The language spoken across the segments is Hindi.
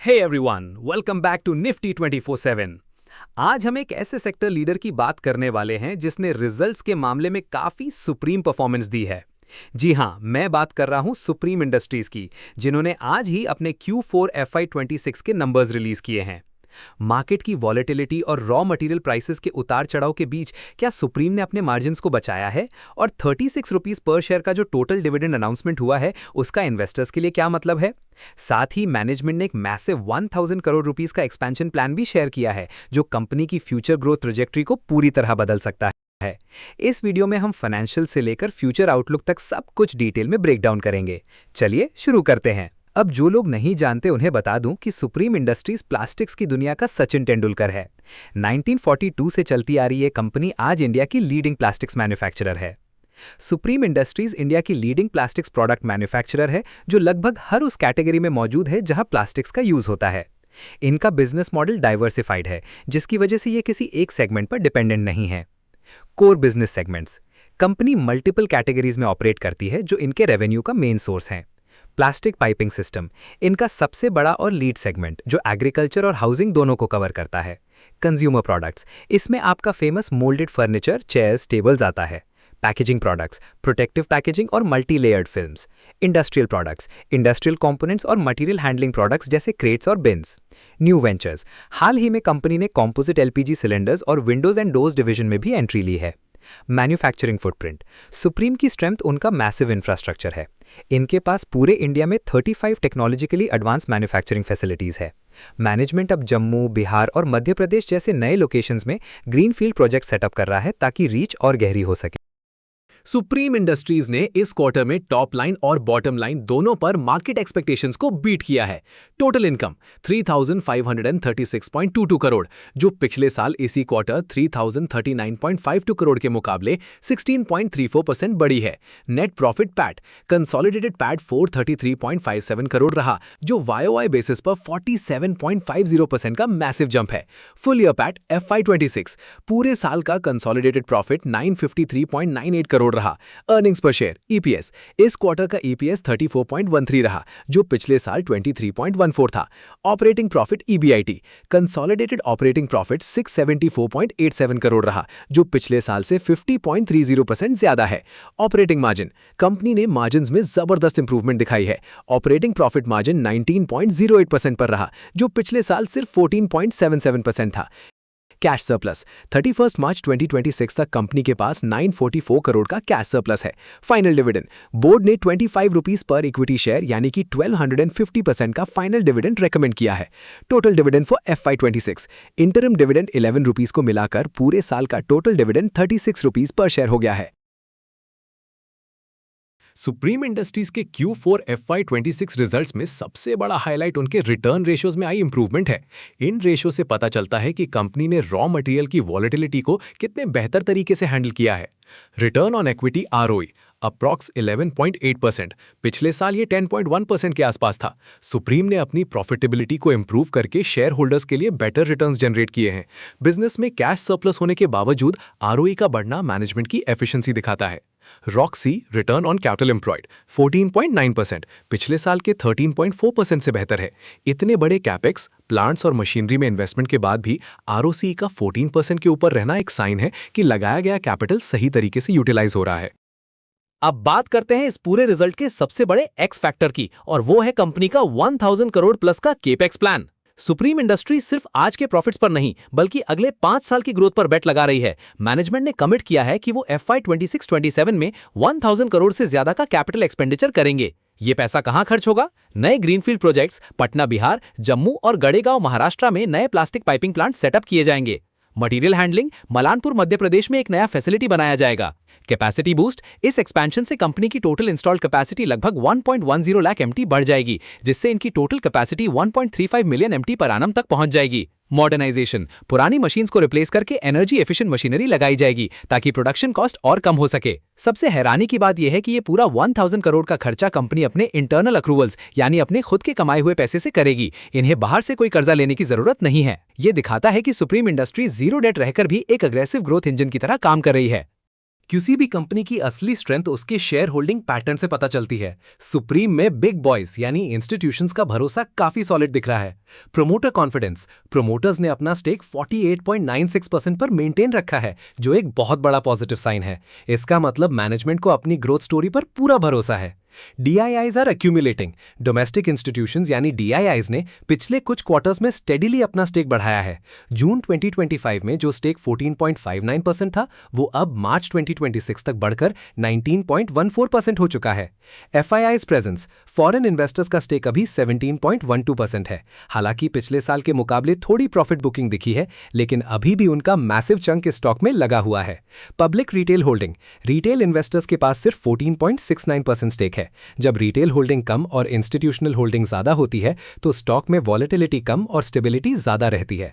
Hey everyone, welcome back to Nifty 24/7। आज हम एक ऐसे सेक्टर लीडर की बात करने वाले हैं जिसने रिजल्ट्स के मामले में काफी सुप्रीम परफॉर्मेंस दी है। जी हां, मैं बात कर रहा हूं सुप्रीम इंडस्ट्रीज की, जिन्होंने आज ही अपने Q4 FY26 के नंबर्स रिलीज किए हैं। मार्केट की वॉलेटिलिटी और रॉ मटेरियल प्राइसेस के उतार चढ़ाव के बीच क्या सुप्रीम ने अपने मार्जिन्स को बचाया है? और 36 रुपीस पर शेयर का जो टोटल डिविडेंड अनाउंसमेंट हुआ है, उसका इन्वेस्टर्स के लिए क्या मतलब है? साथ ही मैनेजमेंट ने एक मैसिव 1000 करोड़ रुपीस का एक्सपेंशन प्लान भी शेयर किया है, जो कंपनी की फ्यूचर ग्रोथ ट्रेजेक्टरी को पूरी तरह बदल सकता है। इस वीडियो में हम फाइनेंशियल से लेकर फ्यूचर आउटलुक तक सब कुछ डिटेल में ब्रेक डाउन करेंगे। चलिए शुरू करते हैं। अब जो लोग नहीं जानते उन्हें बता दूं कि सुप्रीम इंडस्ट्रीज प्लास्टिक्स की दुनिया का सचिन तेंदुलकर है। 1942 से चलती आ रही ये कंपनी आज इंडिया की लीडिंग प्लास्टिक्स मैन्युफैक्चरर है। सुप्रीम इंडस्ट्रीज इंडिया की लीडिंग प्लास्टिक्स प्रोडक्ट मैन्युफैक्चरर है, जो लगभग हर उस कैटेगरी में मौजूद है जहां प्लास्टिक्स का यूज होता है। इनका बिजनेस मॉडल डाइवर्सिफाइड है, जिसकी वजह से ये किसी एक सेगमेंट पर डिपेंडेंट नहीं है। Core business segments. Company multiple categories में ऑपरेट करती है, जो इनके रेवेन्यू का मेन सोर्स है। प्लास्टिक पाइपिंग सिस्टम इनका सबसे बड़ा और लीड सेगमेंट, जो एग्रीकल्चर और हाउसिंग दोनों को कवर करता है। कंज्यूमर प्रोडक्ट्स, इसमें आपका famous moulded furniture, chairs, tables आता है। पैकेजिंग प्रोडक्ट्स, प्रोटेक्टिव पैकेजिंग और multi layered films. Industrial products, industrial components और मटेरियल हैंडलिंग प्रोडक्ट्स जैसे क्रेट्स और बिन्स। न्यू वेंचर्स, हाल ही में कंपनी ने कॉम्पोजिट एलपीजी सिलेंडर्स और विंडोज एंड डोर्स डिवीजन में भी एंट्री ली है। मैन्युफैक्चरिंग फुटप्रिंट, सुप्रीम की स्ट्रेंथ उनका मैसिव इंफ्रास्ट्रक्चर है। इनके पास पूरे इंडिया में 35 टेक्नोलॉजिकली एडवांस मैन्युफैक्चरिंग फैसिलिटीज है। मैनेजमेंट अब जम्मू, बिहार और मध्य प्रदेश जैसे नए लोकेशंस में ग्रीनफील्ड प्रोजेक्ट सेटअप कर रहा है, ताकि रीच और गहरी हो सके। सुप्रीम इंडस्ट्रीज ने इस क्वार्टर में टॉप लाइन और बॉटम लाइन दोनों पर मार्केट एक्सपेक्टेशंस को बीट किया है। टोटल इनकम 3536.22 करोड़, जो पिछले साल इसी क्वार्टर 3039.52 करोड़ के मुकाबले 16.34% बढ़ी है। Net profit PAT, consolidated PAT 433.57 crore रहा, जो YOY बेसिस पर 47.50% का मैसिव जंप है। फुल ईयर पैट FY26 पूरे साल का कंसोलिडेटेड प्रॉफिट 953.98 करोड़ रहा। अर्निंग्स पर शेयर EPS इस क्वार्टर का EPS 34.13 रहा, जो पिछले साल 23.14 था। Operating profit EBIT consolidated operating profit 674.87 crore रहा, जो पिछले साल से 50.30% ज्यादा है। ऑपरेटिंग मार्जिन, कंपनी ने मार्जिन्स में जबरदस्त इंप्रूवमेंट दिखाई है। ऑपरेटिंग प्रॉफिट मार्जिन 19.08% पर रहा, जो पिछले साल सिर्फ 14.77% था। कैश सरप्लस 31 मार्च 2026 तक कंपनी के पास 944 करोड़ का कैश सरप्लस है। फाइनल डिविडेंड, बोर्ड ने 25 रुपीस पर इक्विटी शेयर यानी कि 1250% का फाइनल डिविडेंड रेकमेंड किया है। Total dividend for FY26 interim dividend 11 rupees को मिलाकर पूरे साल का टोटल डिविडेंड 36 रुपीस पर शेयर हो गया है। सुप्रीम इंडस्ट्रीज के Q4 FY26 रिजल्ट्स में सबसे बड़ा हाईलाइट उनके रिटर्न रेशियोज में आई इंप्रूवमेंट है। इन रेशियो से पता चलता है कि कंपनी ने रॉ मटेरियल की वॉलेटिलिटी को कितने बेहतर तरीके से हैंडल किया है। Return on equity ROE approx 11.8%, पिछले साल ये 10.1% के आसपास था। सुप्रीम ने अपनी प्रॉफिटेबिलिटी को इंप्रूव करके शेयर होल्डर्स के लिए बेटर रिटर्न्स जनरेट किए हैं। बिजनेस में कैश सरप्लस होने के बावजूद ROE का बढ़ना मैनेजमेंट की एफिशिएंसी दिखाता है। ROCE return on capital employed 14.9%, पिछले साल के 13.4% से बेहतर है। इतने बड़े कैपेक्स, प्लांट्स और मशीनरी में इन्वेस्टमेंट के बाद भी ROCE का 14% के ऊपर रहना एक साइन है कि लगाया गया कैपिटल सही तरीके से यूटिलाइज हो रहा है। अब बात करते हैं इस पूरे रिजल्ट के सबसे बड़े एक्स फैक्टर की, और वो है कंपनी का 1000 करोड़ प्लस का केपेक्स प्लान। सुप्रीम इंडस्ट्रीज सिर्फ आज के प्रॉफिट्स पर नहीं, बल्कि अगले 5 साल की ग्रोथ पर बेट लगा रही है। मैनेजमेंट ने कमिट किया है कि वो FY26-27 में 1000 करोड़ से ज्यादा का कैपिटल एक्सपेंडिचर करेंगे। ये पैसा कहां खर्च होगा? नए ग्रीनफील्ड प्रोजेक्ट्स पटना बिहार, जम्मू और गढ़ेगांव महाराष्ट्र में नए प्लास्टिक पाइपिंग प्लांट सेटअप किए जाएंगे। मटेरियल हैंडलिंग, मलानपुर मध्य प्रदेश में एक नया फैसिलिटी बनाया जाएगा। कैपेसिटी बूस्ट, इस एक्सपेंशन से कंपनी की टोटल इंस्टॉल्ड कैपेसिटी लगभग 1.10 लाख MT बढ़ जाएगी, जिससे इनकी total capacity 1.35 million MT per annum तक पहुंच जाएगी। मॉडर्नाइजेशन, पुरानी मशीन्स को रिप्लेस करके एनर्जी एफिशिएंट मशीनरी लगाई जाएगी, ताकि प्रोडक्शन कॉस्ट और कम हो सके। सबसे हैरानी की बात यह है कि ये पूरा 1000 करोड़ का खर्चा कंपनी अपने इंटरनल अक्रूवल्स यानी अपने खुद के कमाए हुए पैसे से करेगी। इन्हें बाहर से कोई कर्जा लेने की जरूरत नहीं है। ये दिखाता है कि सुप्रीम इंडस्ट्रीज जीरो डेट रहकर भी एक अग्रेसिव ग्रोथ इंजन की तरह काम कर रही है। किसी भी कंपनी की असली स्ट्रेंथ उसके शेयर होल्डिंग पैटर्न से पता चलती है। सुप्रीम में बिग बॉयज यानी इंस्टीट्यूशंस का भरोसा काफी सॉलिड दिख रहा है। प्रोमोटर कॉन्फिडेंस, प्रोमोटर्स ने अपना स्टेक 48.96% पर मेंटेन रखा है, जो एक बहुत बड़ा पॉजिटिव साइन है। इसका मतलब मैनेजमेंट को अपनी ग्रोथ स्टोरी पर पूरा भरोसा है। DIIs are accumulating. Domestic institutions यानी DIIs ने पिछले कुछ क्वार्टर्स में स्टेडिली अपना स्टेक बढ़ाया है। जून 2025 में जो स्टेक 14.59% था, वो अब मार्च 2026 तक बढ़कर 19.14% हो चुका है। FIIs प्रेजेंस, फॉरेन इन्वेस्टर्स का स्टेक अभी 17.12% है। हालांकि पिछले साल के मुकाबले थोड़ी प्रॉफिट बुकिंग दिखी है, लेकिन अभी भी उनका मैसिव चंक इस स्टॉक में लगा हुआ है। Public retail holding, retail investors के पास सिर्फ 14.69% स्टेक है। जब रिटेल होल्डिंग कम और इंस्टीट्यूशनल होल्डिंग ज्यादा होती है, तो स्टॉक में वॉलेटिलिटी कम और स्टेबिलिटी ज्यादा रहती है।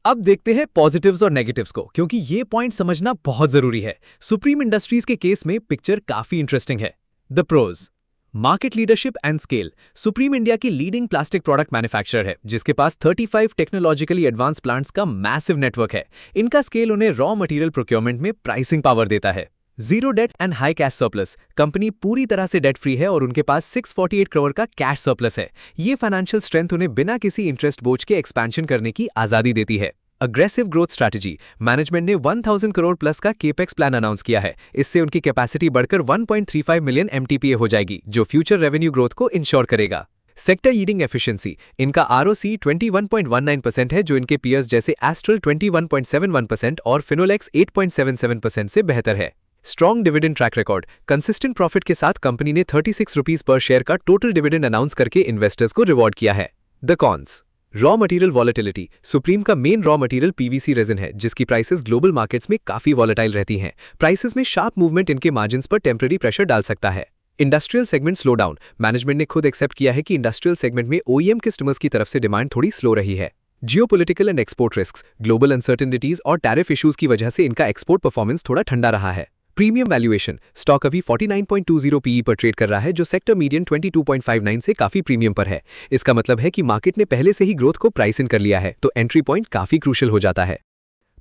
अब देखते हैं पॉजिटिव्स और नेगेटिव्स को, क्योंकि ये पॉइंट समझना बहुत जरूरी है। सुप्रीम इंडस्ट्रीज के केस में पिक्चर काफी इंटरेस्टिंग है। The pros, market leadership and scale. Supreme India की लीडिंग प्लास्टिक प्रोडक्ट मैन्युफैक्चरर है, जिसके पास 35 टेक्नोलॉजिकली एडवांस प्लांट्स का मैसिव नेटवर्क है। इनका स्केल उन्हें रॉ मटेरियल प्रोक्योरमेंट में प्राइसिंग पावर देता है। Zero debt and high cash surplus, company पूरी तरह से डेट फ्री है और उनके पास 648 करोड़ का कैश सरप्लस है। ये फाइनेंशियल स्ट्रेंथ उन्हें बिना किसी इंटरेस्ट बोझ के एक्सपेंशन करने की आजादी देती है। अग्रेसिव ग्रोथ स्ट्रैटेजी, मैनेजमेंट ने 1000 करोड़ प्लस का केपेक्स प्लान अनाउंस किया है। इससे उनकी कैपेसिटी बढ़कर 1.35 मिलियन MTPA हो जाएगी, जो फ्यूचर रेवेन्यू ग्रोथ को इंश्योर करेगा। सेक्टर यील्डिंग एफिशिएंसी, इनका ROC 21.19% है, जो इनके पीयर्स जैसे एस्ट्रल 21.71% और फिनोलेक्स 8.77% से बेहतर है। Strong dividend track record, consistent profit के साथ कंपनी ने 36 रुपीज पर शेयर का टोटल डिविडेंड अनाउंस करके इन्वेस्टर्स को रिवॉर्ड किया है। The cons, raw material volatility, Supreme का main raw material PVC resin है, जिसकी प्राइसेस ग्लोबल मार्केट्स में काफी वॉलेटाइल रहती हैं। प्राइसेस में शार्प मूवमेंट इनके मार्जिन्स पर टेम्पररी प्रेशर डाल सकता है। Industrial segment slow down, management ने खुद एक्सेप्ट किया है कि इंडस्ट्रियल सेगमेंट में OEM कस्टमर्स की तरफ से डिमांड थोड़ी स्लो रही है। Geopolitical and export risks, global uncertainties और टैरिफ इश्यूज की वजह से इनका एक्सपोर्ट परफॉर्मेंस थोड़ा ठंडा रहा है। प्रीमियम वैल्यूएशन, स्टॉक अभी 49.20 PE पर ट्रेड कर रहा है, जो सेक्टर मीडियन 22.59 से काफी प्रीमियम पर है। इसका मतलब है कि मार्केट ने पहले से ही ग्रोथ को प्राइस इन कर लिया है, तो एंट्री पॉइंट काफी क्रूशियल हो जाता है।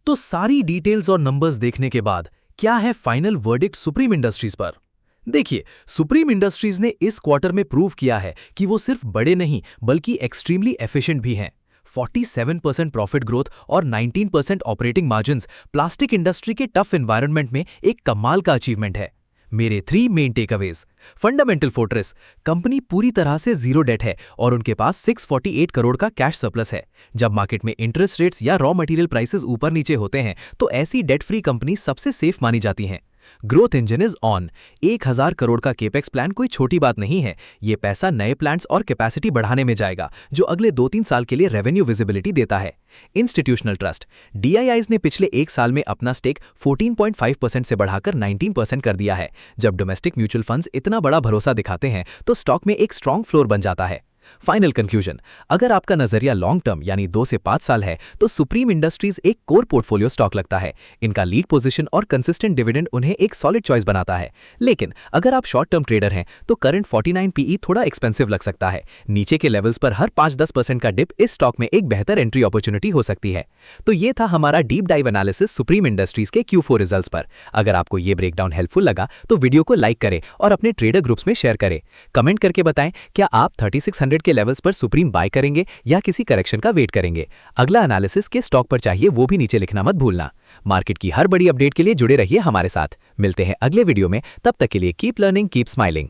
तो सारी डिटेल्स और नंबर्स देखने के बाद क्या है फाइनल वर्डिक्ट सुप्रीम इंडस्ट्रीज पर? देखिए, सुप्रीम इंडस्ट्रीज ने इस क्वार्टर में प्रूव किया है कि वो सिर्फ बड़े नहीं बल्कि एक्सट्रीमली एफिशिएंट भी हैं। 47% प्रॉफिट ग्रोथ और 19% ऑपरेटिंग मार्जिन्स प्लास्टिक इंडस्ट्री के टफ एनवायरनमेंट में एक कमाल का अचीवमेंट है। मेरे 3 main takeaways. Fundamental fortress, company पूरी तरह से जीरो डेट है और उनके पास 648 करोड़ का कैश सरप्लस है। जब मार्केट में इंटरेस्ट रेट्स या रॉ मटेरियल प्राइसेस ऊपर नीचे होते हैं, तो ऐसी डेट फ्री कंपनी सबसे सेफ मानी जाती हैं। Growth engine is on. 1000 crore का केपेक्स प्लान कोई छोटी बात नहीं है। ये पैसा नए प्लांट्स और कैपेसिटी बढ़ाने में जाएगा, जो अगले 2-3 साल के लिए रेवेन्यू विजिबिलिटी देता है। इंस्टीट्यूशनल ट्रस्ट, DIIs ने पिछले 1 साल में अपना स्टेक 14.5% से बढ़ाकर 19% कर दिया है। जब डोमेस्टिक म्यूचुअल फंड्स इतना बड़ा भरोसा दिखाते हैं, तो स्टॉक में एक स्ट्रॉन्ग फ्लोर बन जाता है। फाइनल कंक्लूजन, अगर आपका नजरिया लॉन्ग टर्म यानी 2 से 5 साल है, तो सुप्रीम इंडस्ट्रीज एक कोर पोर्टफोलियो स्टॉक लगता है। इनका लीड पोजीशन और कंसिस्टेंट डिविडेंड उन्हें एक सॉलिड चॉइस बनाता है। लेकिन अगर आप शॉर्ट टर्म ट्रेडर हैं, तो करंट 49 PE थोड़ा एक्सपेंसिव लग सकता है। नीचे के लेवल्स पर हर 5-10% का डिप इस स्टॉक में एक बेहतर एंट्री अपॉर्चुनिटी हो सकती है। तो ये था हमारा deep dive analysis supreme Industries के Q4 रिजल्ट्स पर। अगर आपको ये ब्रेकडाउन हेल्पफुल लगा, तो वीडियो को लाइक करें और अपने ट्रेडर ग्रुप्स में शेयर करें। कमेंट करके बताएं, क्या आप 3600 के लेवल्स पर सुप्रीम बाय करेंगे या किसी करेक्शन का वेट करेंगे। अगला एनालिसिस किस स्टॉक पर चाहिए, वो भी नीचे लिखना मत भूलना। मार्केट की हर बड़ी अपडेट के लिए जुड़े रहिए हमारे साथ। मिलते हैं अगले वीडियो में, तब तक के लिए कीप लर्निंग, कीप स्माइलिंग।